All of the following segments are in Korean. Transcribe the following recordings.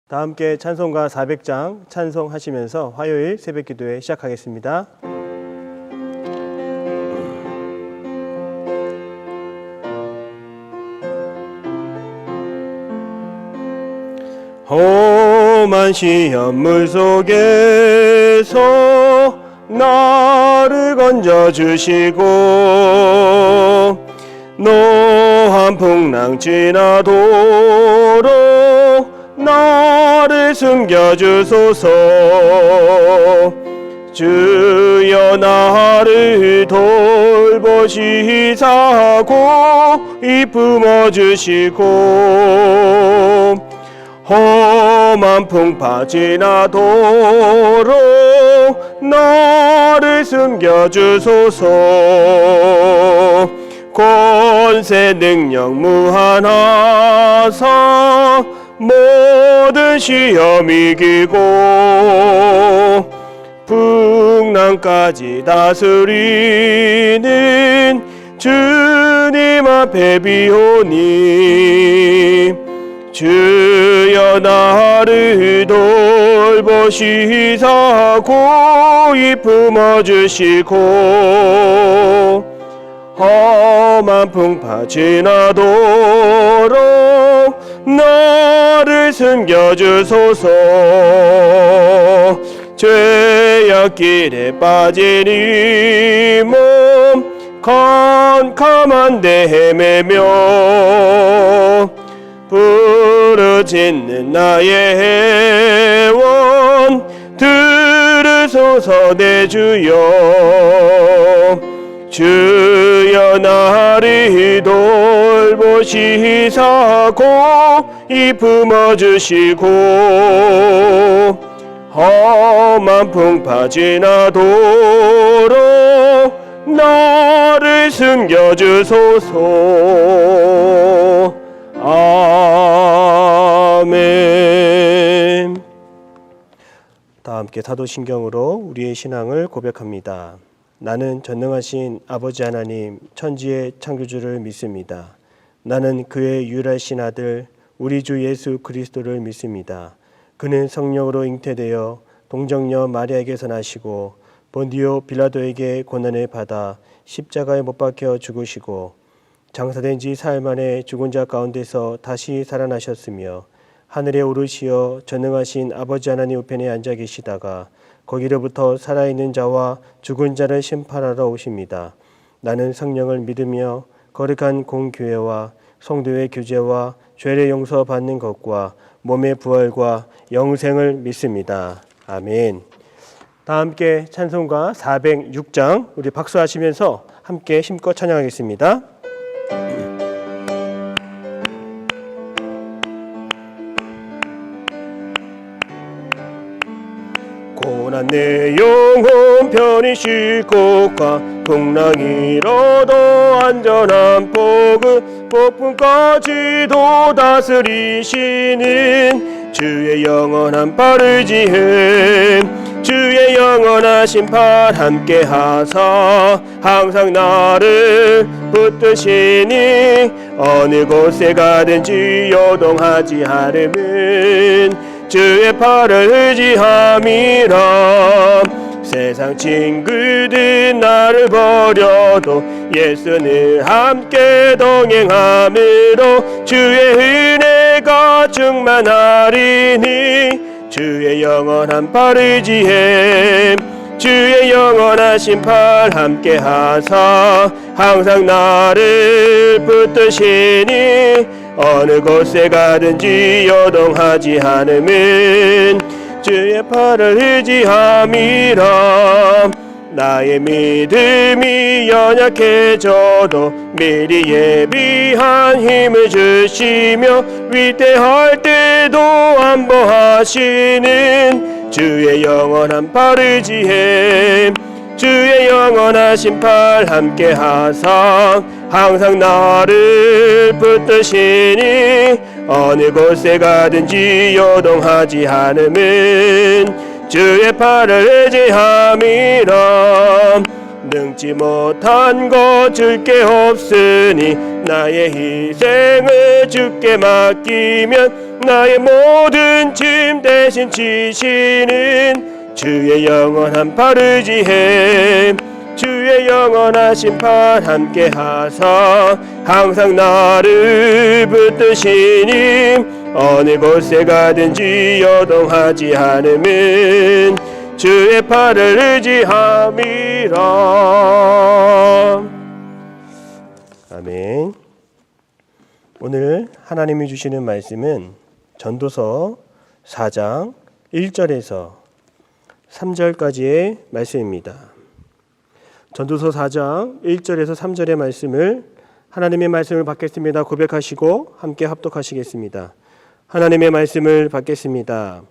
다 함께 찬송가 400장 찬송하시면서 화요일 새벽기도회 시작하겠습니다. 험한 시험물 속에서 나를 건져주시고 노한 풍랑 지나도록 나를 숨겨주소서. 주여 나를 돌보시사 고이 품어주시고 험한 풍파 지나도록 나를 숨겨주소서. 권세 능력 무한하사 모든 시험 이기고 풍랑까지 다스리는 주님 앞에 비오니 주여 나를 돌보시사 고이 품어주시고 험한 풍파 지나도록 나를 숨겨주소서. 죄악 길에 빠진 이 몸 캄캄한데 헤매며 부르짖는 나의 애원 들으소서 내 주여. 주여 나를 돌보시사 고이 품어주시고 험한 풍파 지나도록 나를 숨겨주소서. 아멘. 다 함께 사도신경으로 우리의 신앙을 고백합니다. 나는 전능하신 아버지 하나님 천지의 창조주를 믿습니다. 나는 그의 유일하신 아들 우리 주 예수 그리스도를 믿습니다. 그는 성령으로 잉태되어 동정녀 마리아에게서 나시고 본디오 빌라도에게 고난을 받아 십자가에 못 박혀 죽으시고 장사된 지 사흘 만에 죽은 자 가운데서 다시 살아나셨으며 하늘에 오르시어 전능하신 아버지 하나님 우편에 앉아 계시다가 거기로부터 살아있는 자와 죽은 자를 심판하러 오십니다. 나는 성령을 믿으며 거룩한 공교회와 성도의 교제와 죄를 용서받는 것과 몸의 부활과 영생을 믿습니다. 아멘. 다 함께 찬송가 406장 우리 박수하시면서 함께 힘껏 찬양하겠습니다. 고난 내 영혼 편히 쉴 곳과 풍랑이로도 안전한 폭을 폭풍까지도 다스리시는 주의 영원한 팔을 지은 주의 영원하신 팔 함께 하사 항상 나를 붙드시니 어느 곳에 가든지 요동하지 않음은 주의 팔을 의지함이라. 세상 친구들 나를 버려도 예수는 함께 동행함으로 주의 은혜가 충만하리니 주의 영원한 팔 의지해 주의 영원하신 팔 함께 하사 항상 나를 붙드시니 어느 곳에 가든지 요동하지 않음은 주의 팔을 의지함이라. 나의 믿음이 연약해져도 미리 예비한 힘을 주시며 위대할 때도 안보하시는 주의 영원한 팔 의지해 주의 영원하신 팔 함께 하사 항상 나를 붙드시니 어느 곳에 가든지 요동하지 않음은 주의 팔을 의지함이라. 능지 못한 것 줄게 없으니 나의 희생을 주께 맡기면 나의 모든 짐 대신 지시는 주의 영원한 팔 의지해 주의 영원한 심판 함께 하사 항상 나를 붙드시니 어느 곳에 가든지 여동하지 않으면 주의 팔을 의지함이라. 아멘. 오늘 하나님이 주시는 말씀은 전도서 4장 1절에서 3절까지의 말씀입니다. 전도서 4장 1절에서 3절의 말씀을 하나님의 말씀을 받겠습니다. 고백하시고 함께 합독하시겠습니다. 하나님의 말씀을 받겠습니다.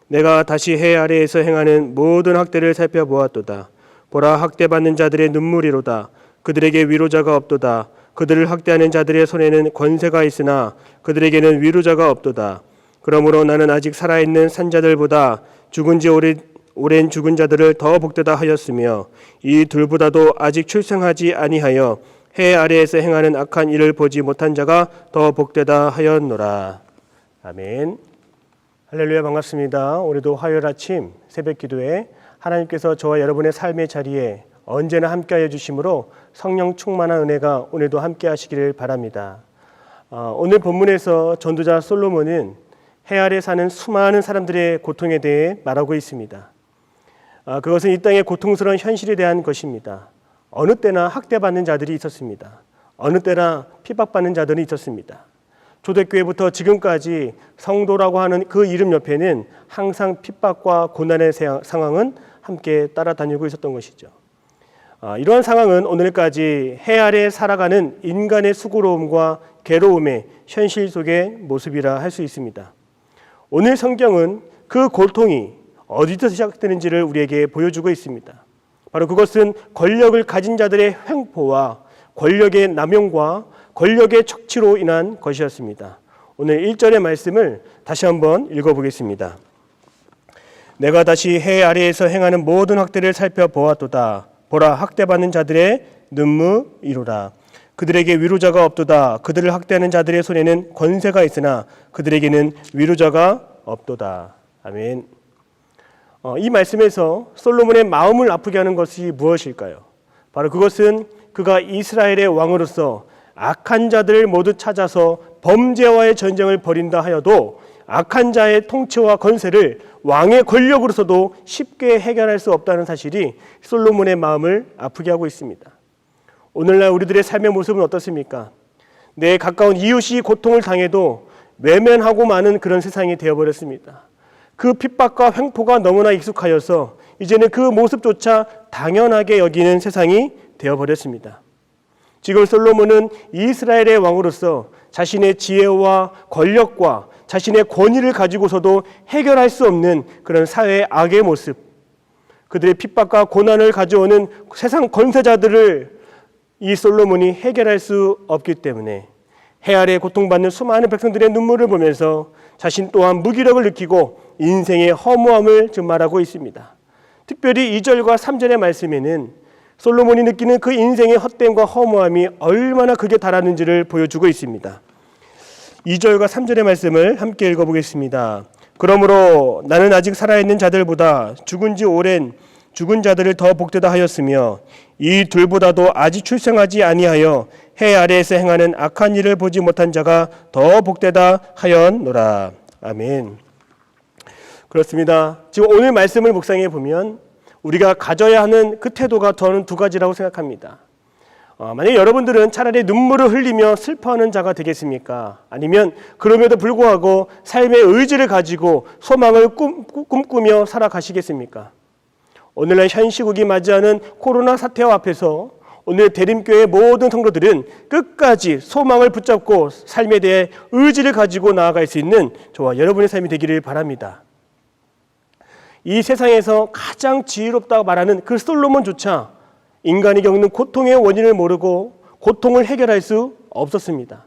내가 다시 해 아래에서 행하는 모든 학대를 살펴보았도다. 보라, 학대받는 자들의 눈물이로다. 그들에게 위로자가 없도다. 그들을 학대하는 자들의 손에는 권세가 있으나 그들에게는 위로자가 없도다. 그러므로 나는 아직 살아있는 산자들보다 죽은 지 오랜 죽은 자들을 더 복되다 하였으며 이 둘보다도 아직 출생하지 아니하여 해 아래에서 행하는 악한 일을 보지 못한 자가 더 복되다 하였노라. 아멘. 할렐루야, 반갑습니다. 오늘도 화요일 아침 새벽 기도에 하나님께서 저와 여러분의 삶의 자리에 언제나 함께하여 주심으로 성령 충만한 은혜가 오늘도 함께 하시기를 바랍니다. 오늘 본문에서 전도자 솔로몬은 해 아래 사는 수많은 사람들의 고통에 대해 말하고 있습니다. 그것은 이 땅의 고통스러운 현실에 대한 것입니다. 어느 때나 학대받는 자들이 있었습니다. 어느 때나 핍박받는 자들이 있었습니다. 초대교회부터 지금까지 성도라고 하는 그 이름 옆에는 항상 핍박과 고난의 상황은 함께 따라다니고 있었던 것이죠. 이러한 상황은 오늘까지 해 아래 살아가는 인간의 수고로움과 괴로움의 현실 속의 모습이라 할 수 있습니다. 오늘 성경은 그 고통이 어디서 시작되는지를 우리에게 보여주고 있습니다. 바로 그것은 권력을 가진 자들의 횡포와 권력의 남용과 권력의 척치로 인한 것이었습니다. 오늘 1절의 말씀을 다시 한번 읽어보겠습니다. 내가 다시 해 아래에서 행하는 모든 학대를 살펴보았도다. 보라, 학대받는 자들의 눈물이로라. 그들에게 위로자가 없도다. 그들을 학대하는 자들의 손에는 권세가 있으나 그들에게는 위로자가 없도다. 아멘. 이 말씀에서 솔로몬의 마음을 아프게 하는 것이 무엇일까요? 바로 그것은 그가 이스라엘의 왕으로서 악한 자들을 모두 찾아서 범죄와의 전쟁을 벌인다 하여도 악한 자의 통치와 권세를 왕의 권력으로서도 쉽게 해결할 수 없다는 사실이 솔로몬의 마음을 아프게 하고 있습니다. 오늘날 우리들의 삶의 모습은 어떻습니까? 내 가까운 이웃이 고통을 당해도 외면하고 마는 그런 세상이 되어버렸습니다. 그 핍박과 횡포가 너무나 익숙하여서 이제는 그 모습조차 당연하게 여기는 세상이 되어버렸습니다. 지금 솔로몬은 이스라엘의 왕으로서 자신의 지혜와 권력과 자신의 권위를 가지고서도 해결할 수 없는 그런 사회의 악의 모습, 그들의 핍박과 고난을 가져오는 세상 권세자들을 이 솔로몬이 해결할 수 없기 때문에 해 아래 고통받는 수많은 백성들의 눈물을 보면서 자신 또한 무기력을 느끼고 인생의 허무함을 좀 말하고 있습니다. 특별히 2절과 3절의 말씀에는 솔로몬이 느끼는 그 인생의 헛됨과 허무함이 얼마나 극에 달하는지를 보여주고 있습니다. 2절과 3절의 말씀을 함께 읽어보겠습니다. 그러므로 나는 아직 살아있는 자들보다 죽은 지 오랜 죽은 자들을 더 복되다 하였으며 이 둘보다도 아직 출생하지 아니하여 해 아래에서 행하는 악한 일을 보지 못한 자가 더 복되다 하였노라. 아멘. 그렇습니다. 지금 오늘 말씀을 묵상해 보면 우리가 가져야 하는 그 태도가 저는 두 가지라고 생각합니다. 만약 여러분들은 차라리 눈물을 흘리며 슬퍼하는 자가 되겠습니까? 아니면 그럼에도 불구하고 삶의 의지를 가지고 소망을 꿈꾸며 살아가시겠습니까? 오늘날 현 시국이 맞이하는 코로나 사태와 앞에서 오늘 대림교회 모든 성도들은 끝까지 소망을 붙잡고 삶에 대해 의지를 가지고 나아갈 수 있는 저와 여러분의 삶이 되기를 바랍니다. 이 세상에서 가장 지혜롭다고 말하는 그 솔로몬조차 인간이 겪는 고통의 원인을 모르고 고통을 해결할 수 없었습니다.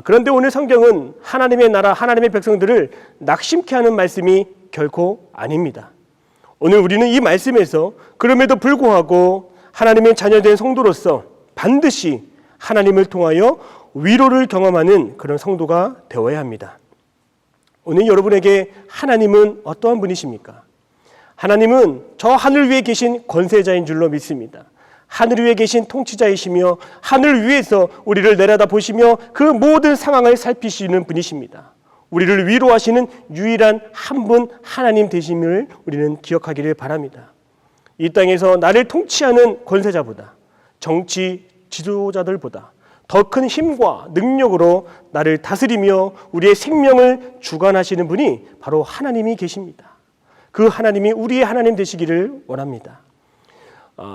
그런데 오늘 성경은 하나님의 나라, 하나님의 백성들을 낙심케 하는 말씀이 결코 아닙니다. 오늘 우리는 이 말씀에서 그럼에도 불구하고 하나님의 자녀된 성도로서 반드시 하나님을 통하여 위로를 경험하는 그런 성도가 되어야 합니다. 오늘 여러분에게 하나님은 어떠한 분이십니까? 하나님은 저 하늘 위에 계신 권세자인 줄로 믿습니다. 하늘 위에 계신 통치자이시며 하늘 위에서 우리를 내려다 보시며 그 모든 상황을 살피시는 분이십니다. 우리를 위로하시는 유일한 한 분 하나님 되심을 우리는 기억하기를 바랍니다. 이 땅에서 나를 통치하는 권세자보다, 정치 지도자들보다 더 큰 힘과 능력으로 나를 다스리며 우리의 생명을 주관하시는 분이 바로 하나님이 계십니다. 그 하나님이 우리의 하나님 되시기를 원합니다.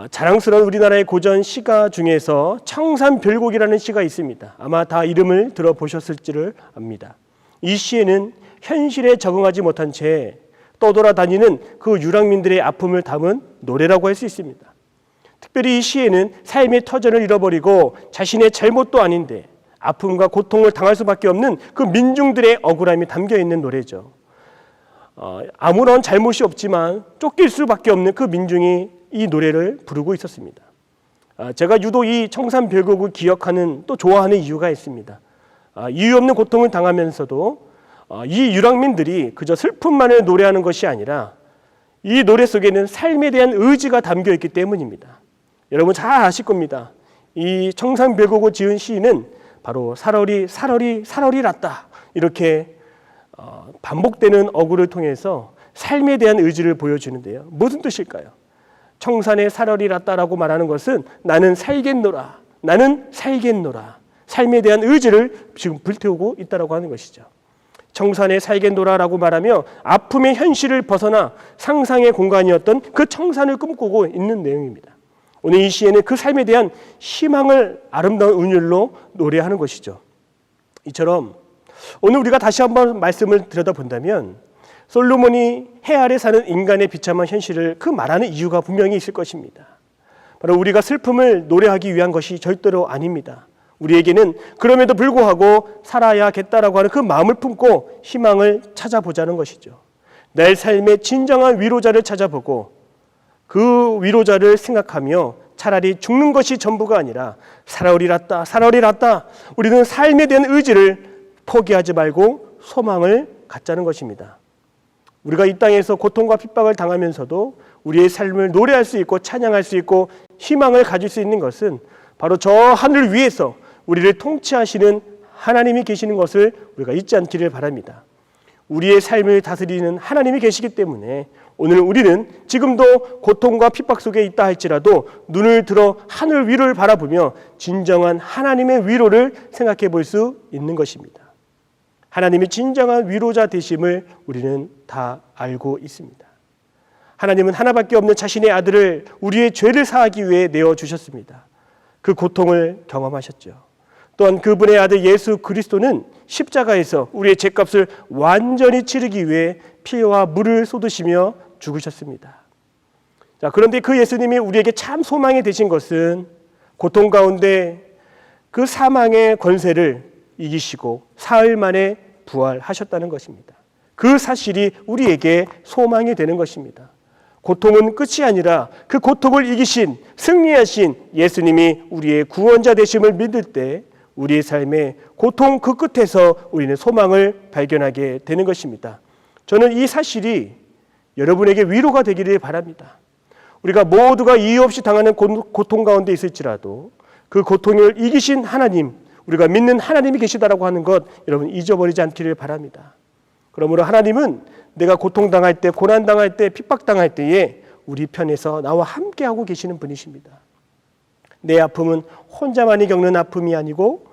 자랑스러운 우리나라의 고전 시가 중에서 청산별곡이라는 시가 있습니다. 아마 다 이름을 들어보셨을지를 압니다. 이 시에는 현실에 적응하지 못한 채 떠돌아다니는 그 유랑민들의 아픔을 담은 노래라고 할 수 있습니다. 특별히 이 시에는 삶의 터전을 잃어버리고 자신의 잘못도 아닌데 아픔과 고통을 당할 수밖에 없는 그 민중들의 억울함이 담겨 있는 노래죠. 아무런 잘못이 없지만 쫓길 수밖에 없는 그 민중이 이 노래를 부르고 있었습니다. 제가 유독 이 청산별곡을 기억하는 또 좋아하는 이유가 있습니다. 이유 없는 고통을 당하면서도 이 유랑민들이 그저 슬픔만을 노래하는 것이 아니라 이 노래 속에는 삶에 대한 의지가 담겨 있기 때문입니다. 여러분 잘 아실 겁니다. 이 청산별곡을 지은 시인은 바로 살얼이 났다 이렇게 반복되는 어구를 통해서 삶에 대한 의지를 보여주는데요. 무슨 뜻일까요? 청산에 살얼이 났다라고 말하는 것은 나는 살겠노라, 나는 살겠노라. 삶에 대한 의지를 지금 불태우고 있다라고 하는 것이죠. 청산에 살겠노라라고 말하며 아픔의 현실을 벗어나 상상의 공간이었던 그 청산을 꿈꾸고 있는 내용입니다. 오늘 이 시에는 그 삶에 대한 희망을 아름다운 은율로 노래하는 것이죠. 이처럼 오늘 우리가 다시 한번 말씀을 들여다본다면 솔로몬이 해 아래 사는 인간의 비참한 현실을 그 말하는 이유가 분명히 있을 것입니다. 바로 우리가 슬픔을 노래하기 위한 것이 절대로 아닙니다. 우리에게는 그럼에도 불구하고 살아야겠다라고 하는 그 마음을 품고 희망을 찾아보자는 것이죠. 내 삶의 진정한 위로자를 찾아보고 그 위로자를 생각하며 차라리 죽는 것이 전부가 아니라 살아오리 랐다. 우리는 삶에 대한 의지를 포기하지 말고 소망을 갖자는 것입니다. 우리가 이 땅에서 고통과 핍박을 당하면서도 우리의 삶을 노래할 수 있고 찬양할 수 있고 희망을 가질 수 있는 것은 바로 저 하늘 위에서 우리를 통치하시는 하나님이 계시는 것을 우리가 잊지 않기를 바랍니다. 우리의 삶을 다스리는 하나님이 계시기 때문에 오늘 우리는 지금도 고통과 핍박 속에 있다 할지라도 눈을 들어 하늘 위로를 바라보며 진정한 하나님의 위로를 생각해 볼 수 있는 것입니다. 하나님이 진정한 위로자 되심을 우리는 다 알고 있습니다. 하나님은 하나밖에 없는 자신의 아들을 우리의 죄를 사하기 위해 내어주셨습니다. 그 고통을 경험하셨죠. 또한 그분의 아들 예수 그리스도는 십자가에서 우리의 죄값을 완전히 치르기 위해 피와 물을 쏟으시며 죽으셨습니다. 자, 그런데 그 예수님이 우리에게 참 소망이 되신 것은 고통 가운데 그 사망의 권세를 이기시고 사흘 만에 부활하셨다는 것입니다. 그 사실이 우리에게 소망이 되는 것입니다. 고통은 끝이 아니라 그 고통을 이기신 승리하신 예수님이 우리의 구원자 되심을 믿을 때 우리의 삶의 고통 그 끝에서 우리는 소망을 발견하게 되는 것입니다. 저는 이 사실이 여러분에게 위로가 되기를 바랍니다. 우리가 모두가 이유 없이 당하는 고통 가운데 있을지라도 그 고통을 이기신 하나님, 우리가 믿는 하나님이 계시다라고 하는 것 여러분 잊어버리지 않기를 바랍니다. 그러므로 하나님은 내가 고통당할 때, 고난당할 때, 핍박당할 때에 우리 편에서 나와 함께하고 계시는 분이십니다. 내 아픔은 혼자만이 겪는 아픔이 아니고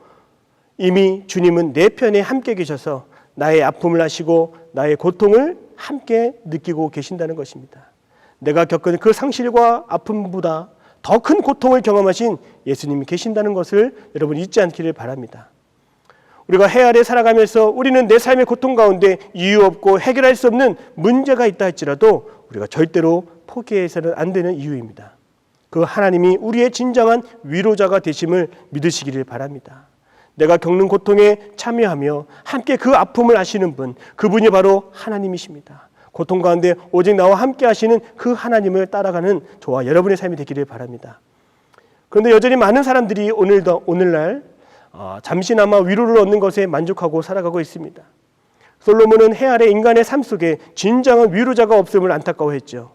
이미 주님은 내 편에 함께 계셔서 나의 아픔을 아시고 나의 고통을 함께 느끼고 계신다는 것입니다. 내가 겪은 그 상실과 아픔보다 더 큰 고통을 경험하신 예수님이 계신다는 것을 여러분 잊지 않기를 바랍니다. 우리가 해 아래 살아가면서 우리는 내 삶의 고통 가운데 이유 없고 해결할 수 없는 문제가 있다 할지라도 우리가 절대로 포기해서는 안 되는 이유입니다. 그 하나님이 우리의 진정한 위로자가 되심을 믿으시기를 바랍니다. 내가 겪는 고통에 참여하며 함께 그 아픔을 아시는 분, 그분이 바로 하나님이십니다. 고통 가운데 오직 나와 함께 하시는 그 하나님을 따라가는 저와 여러분의 삶이 되기를 바랍니다. 그런데 여전히 많은 사람들이 오늘날 잠시나마 위로를 얻는 것에 만족하고 살아가고 있습니다. 솔로몬은 해 아래 인간의 삶 속에 진정한 위로자가 없음을 안타까워했죠.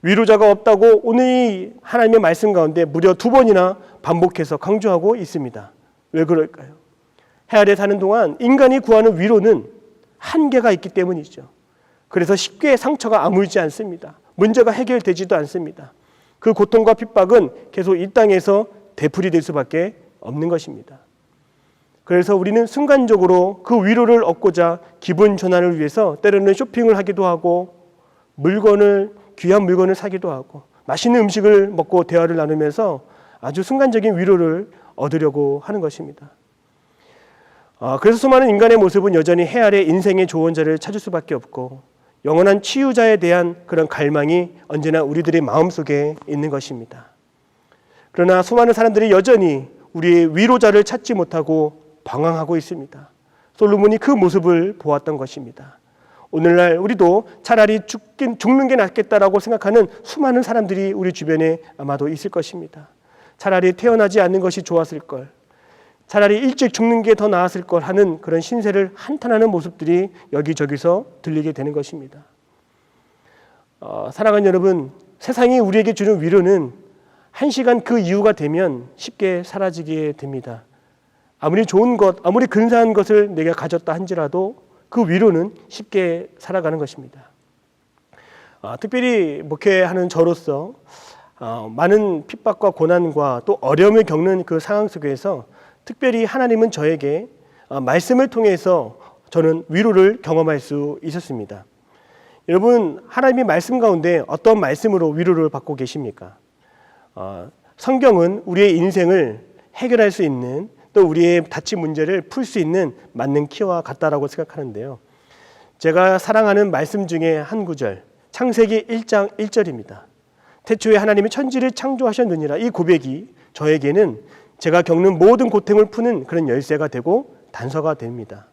위로자가 없다고 오늘 이 하나님의 말씀 가운데 무려 2번이나 반복해서 강조하고 있습니다. 왜 그럴까요? 해 아래 사는 동안 인간이 구하는 위로는 한계가 있기 때문이죠. 그래서 쉽게 상처가 아물지 않습니다. 문제가 해결되지도 않습니다. 그 고통과 핍박은 계속 이 땅에서 되풀이될 수밖에 없는 것입니다. 그래서 우리는 순간적으로 그 위로를 얻고자 기분 전환을 위해서 때로는 쇼핑을 하기도 하고 귀한 물건을 사기도 하고 맛있는 음식을 먹고 대화를 나누면서 아주 순간적인 위로를 얻으려고 하는 것입니다. 그래서 수많은 인간의 모습은 여전히 해 아래 인생의 조언자를 찾을 수밖에 없고 영원한 치유자에 대한 그런 갈망이 언제나 우리들의 마음속에 있는 것입니다. 그러나 수많은 사람들이 여전히 우리의 위로자를 찾지 못하고 방황하고 있습니다. 솔로몬이 그 모습을 보았던 것입니다. 오늘날 우리도 차라리 죽는 게 낫겠다라고 생각하는 수많은 사람들이 우리 주변에 아마도 있을 것입니다. 차라리 태어나지 않는 것이 좋았을 걸, 차라리 일찍 죽는 게 더 나았을 걸 하는 그런 신세를 한탄하는 모습들이 여기저기서 들리게 되는 것입니다. 사랑하는 여러분, 세상이 우리에게 주는 위로는 한 시간 그 이후가 되면 쉽게 사라지게 됩니다. 아무리 좋은 것, 아무리 근사한 것을 내가 가졌다 한지라도 그 위로는 쉽게 살아가는 것입니다. 특별히 목회하는 저로서 많은 핍박과 고난과 또 어려움을 겪는 그 상황 속에서 특별히 하나님은 저에게 말씀을 통해서 저는 위로를 경험할 수 있었습니다. 여러분, 하나님의 말씀 가운데 어떤 말씀으로 위로를 받고 계십니까? 성경은 우리의 인생을 해결할 수 있는 또 우리의 닥친 문제를 풀 수 있는 맞는 키와 같다라고 생각하는데요. 제가 사랑하는 말씀 중에 한 구절, 창세기 1장 1절입니다. 태초에 하나님이 천지를 창조하셨느니라. 이 고백이 저에게는 제가 겪는 모든 고통을 푸는 그런 열쇠가 되고 단서가 됩니다.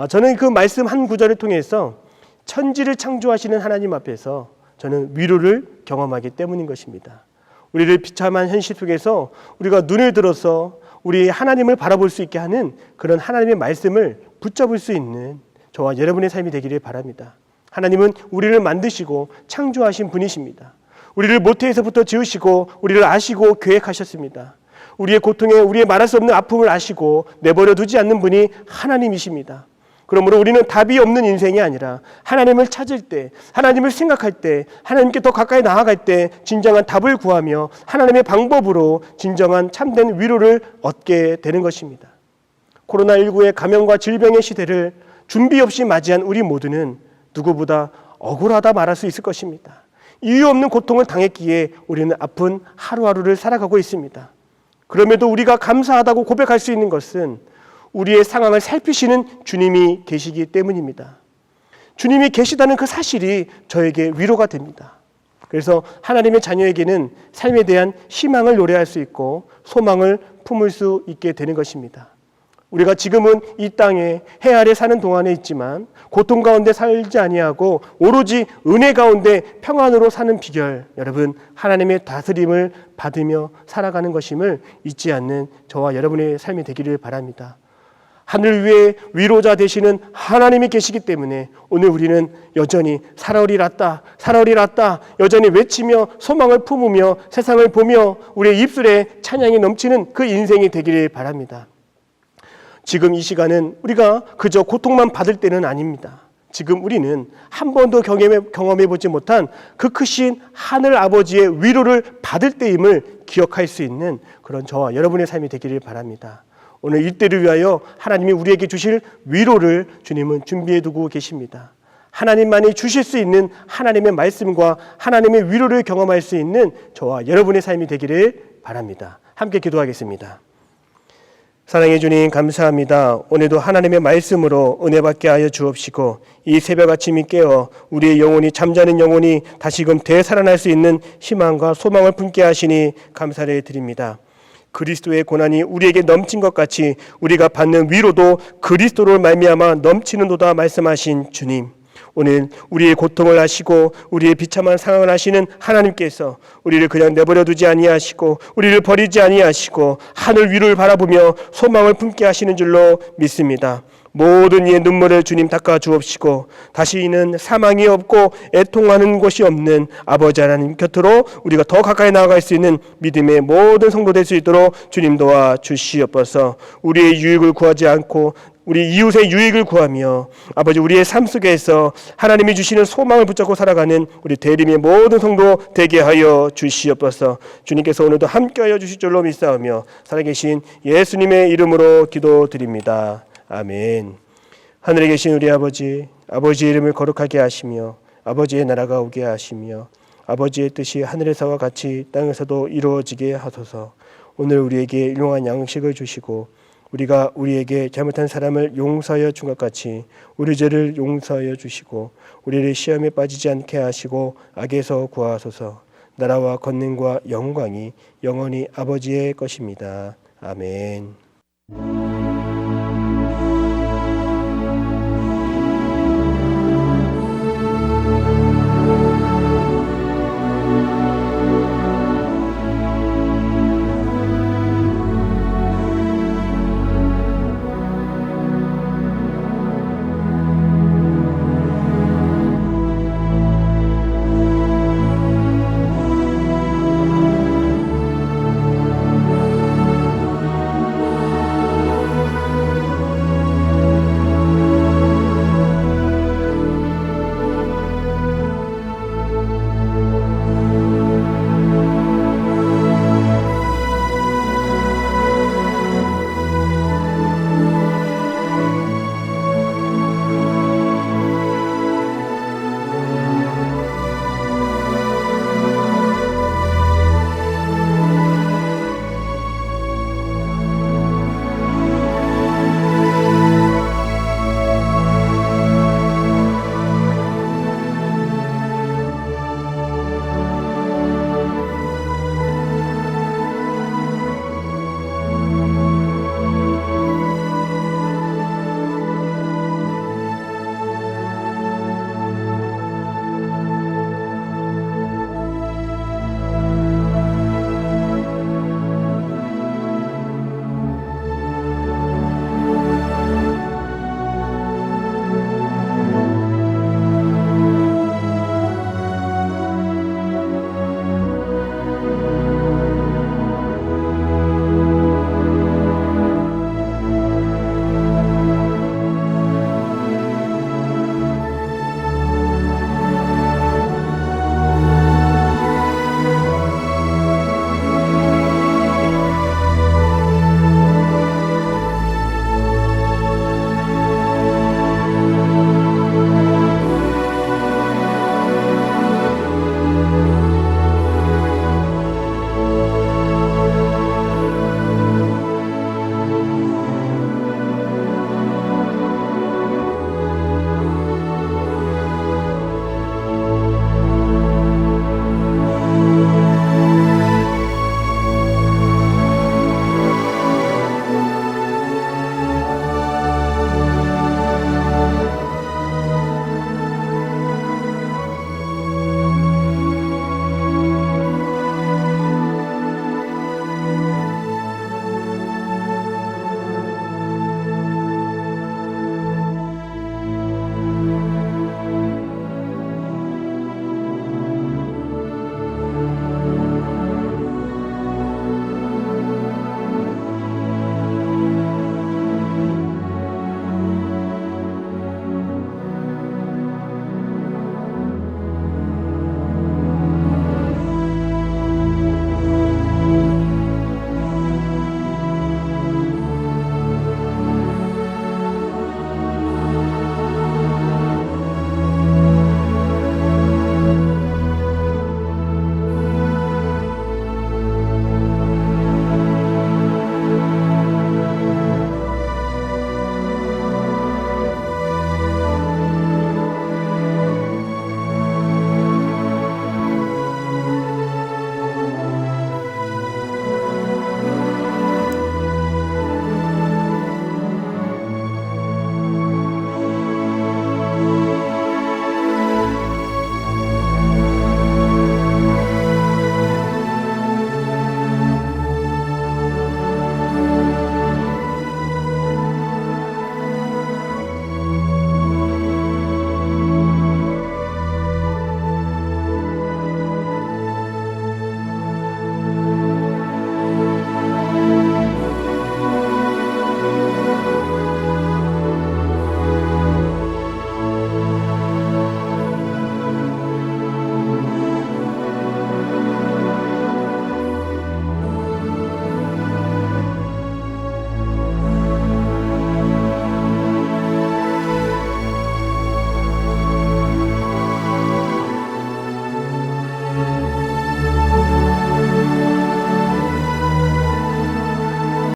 저는 그 말씀 한 구절을 통해서 천지를 창조하시는 하나님 앞에서 저는 위로를 경험하기 때문인 것입니다. 우리를 비참한 현실 속에서 우리가 눈을 들어서 우리 하나님을 바라볼 수 있게 하는 그런 하나님의 말씀을 붙잡을 수 있는 저와 여러분의 삶이 되기를 바랍니다. 하나님은 우리를 만드시고 창조하신 분이십니다. 우리를 모태에서부터 지으시고 우리를 아시고 계획하셨습니다. 우리의 고통에 우리의 말할 수 없는 아픔을 아시고 내버려 두지 않는 분이 하나님이십니다. 그러므로 우리는 답이 없는 인생이 아니라 하나님을 찾을 때, 하나님을 생각할 때, 하나님께 더 가까이 나아갈 때 진정한 답을 구하며 하나님의 방법으로 진정한 참된 위로를 얻게 되는 것입니다. 코로나19의 감염과 질병의 시대를 준비 없이 맞이한 우리 모두는 누구보다 억울하다 말할 수 있을 것입니다. 이유 없는 고통을 당했기에 우리는 아픈 하루하루를 살아가고 있습니다. 그럼에도 우리가 감사하다고 고백할 수 있는 것은 우리의 상황을 살피시는 주님이 계시기 때문입니다. 주님이 계시다는 그 사실이 저에게 위로가 됩니다. 그래서 하나님의 자녀에게는 삶에 대한 희망을 노래할 수 있고 소망을 품을 수 있게 되는 것입니다. 우리가 지금은 이 땅에 해 아래 사는 동안에 있지만 고통 가운데 살지 아니하고 오로지 은혜 가운데 평안으로 사는 비결, 여러분 하나님의 다스림을 받으며 살아가는 것임을 잊지 않는 저와 여러분의 삶이 되기를 바랍니다. 하늘 위에 위로자 되시는 하나님이 계시기 때문에 오늘 우리는 여전히 살아오리랐다, 살아오리랐다 여전히 외치며 소망을 품으며 세상을 보며 우리의 입술에 찬양이 넘치는 그 인생이 되기를 바랍니다. 지금 이 시간은 우리가 그저 고통만 받을 때는 아닙니다. 지금 우리는 한 번도 경험해보지 못한 그 크신 하늘 아버지의 위로를 받을 때임을 기억할 수 있는 그런 저와 여러분의 삶이 되기를 바랍니다. 오늘 이때를 위하여 하나님이 우리에게 주실 위로를 주님은 준비해 두고 계십니다. 하나님만이 주실 수 있는 하나님의 말씀과 하나님의 위로를 경험할 수 있는 저와 여러분의 삶이 되기를 바랍니다. 함께 기도하겠습니다. 사랑해 주님 감사합니다. 오늘도 하나님의 말씀으로 은혜 받게 하여 주옵시고 이 새벽 아침이 깨어 우리의 영혼이 잠자는 영혼이 다시금 되살아날 수 있는 희망과 소망을 품게 하시니 감사를 드립니다. 그리스도의 고난이 우리에게 넘친 것 같이 우리가 받는 위로도 그리스도로 말미암아 넘치는도다 말씀하신 주님, 오늘 우리의 고통을 아시고 우리의 비참한 상황을 아시는 하나님께서 우리를 그냥 내버려 두지 아니하시고 우리를 버리지 아니하시고 하늘 위를 바라보며 소망을 품게 하시는 줄로 믿습니다. 모든 이의 눈물을 주님 닦아 주옵시고 다시는 사망이 없고 애통하는 곳이 없는 아버지 하나님 곁으로 우리가 더 가까이 나아갈 수 있는 믿음의 모든 성도 될 수 있도록 주님 도와 주시옵소서. 우리의 유익을 구하지 않고 우리 이웃의 유익을 구하며 아버지 우리의 삶 속에서 하나님이 주시는 소망을 붙잡고 살아가는 우리 대림의 모든 성도 되게 하여 주시옵소서. 주님께서 오늘도 함께하여 주실 줄로 믿사오며 살아계신 예수님의 이름으로 기도드립니다. 아멘. 하늘에 계신 우리 아버지, 아버지의 이름을 거룩하게 하시며 아버지의 나라가 오게 하시며 아버지의 뜻이 하늘에서와 같이 땅에서도 이루어지게 하소서. 오늘 우리에게 일용할 양식을 주시고 우리가 우리에게 잘못한 사람을 용서하여 준 것 같이 우리 죄를 용서하여 주시고 우리를 시험에 빠지지 않게 하시고 악에서 구하소서. 나라와 권능과 영광이 영원히 아버지의 것입니다. 아멘.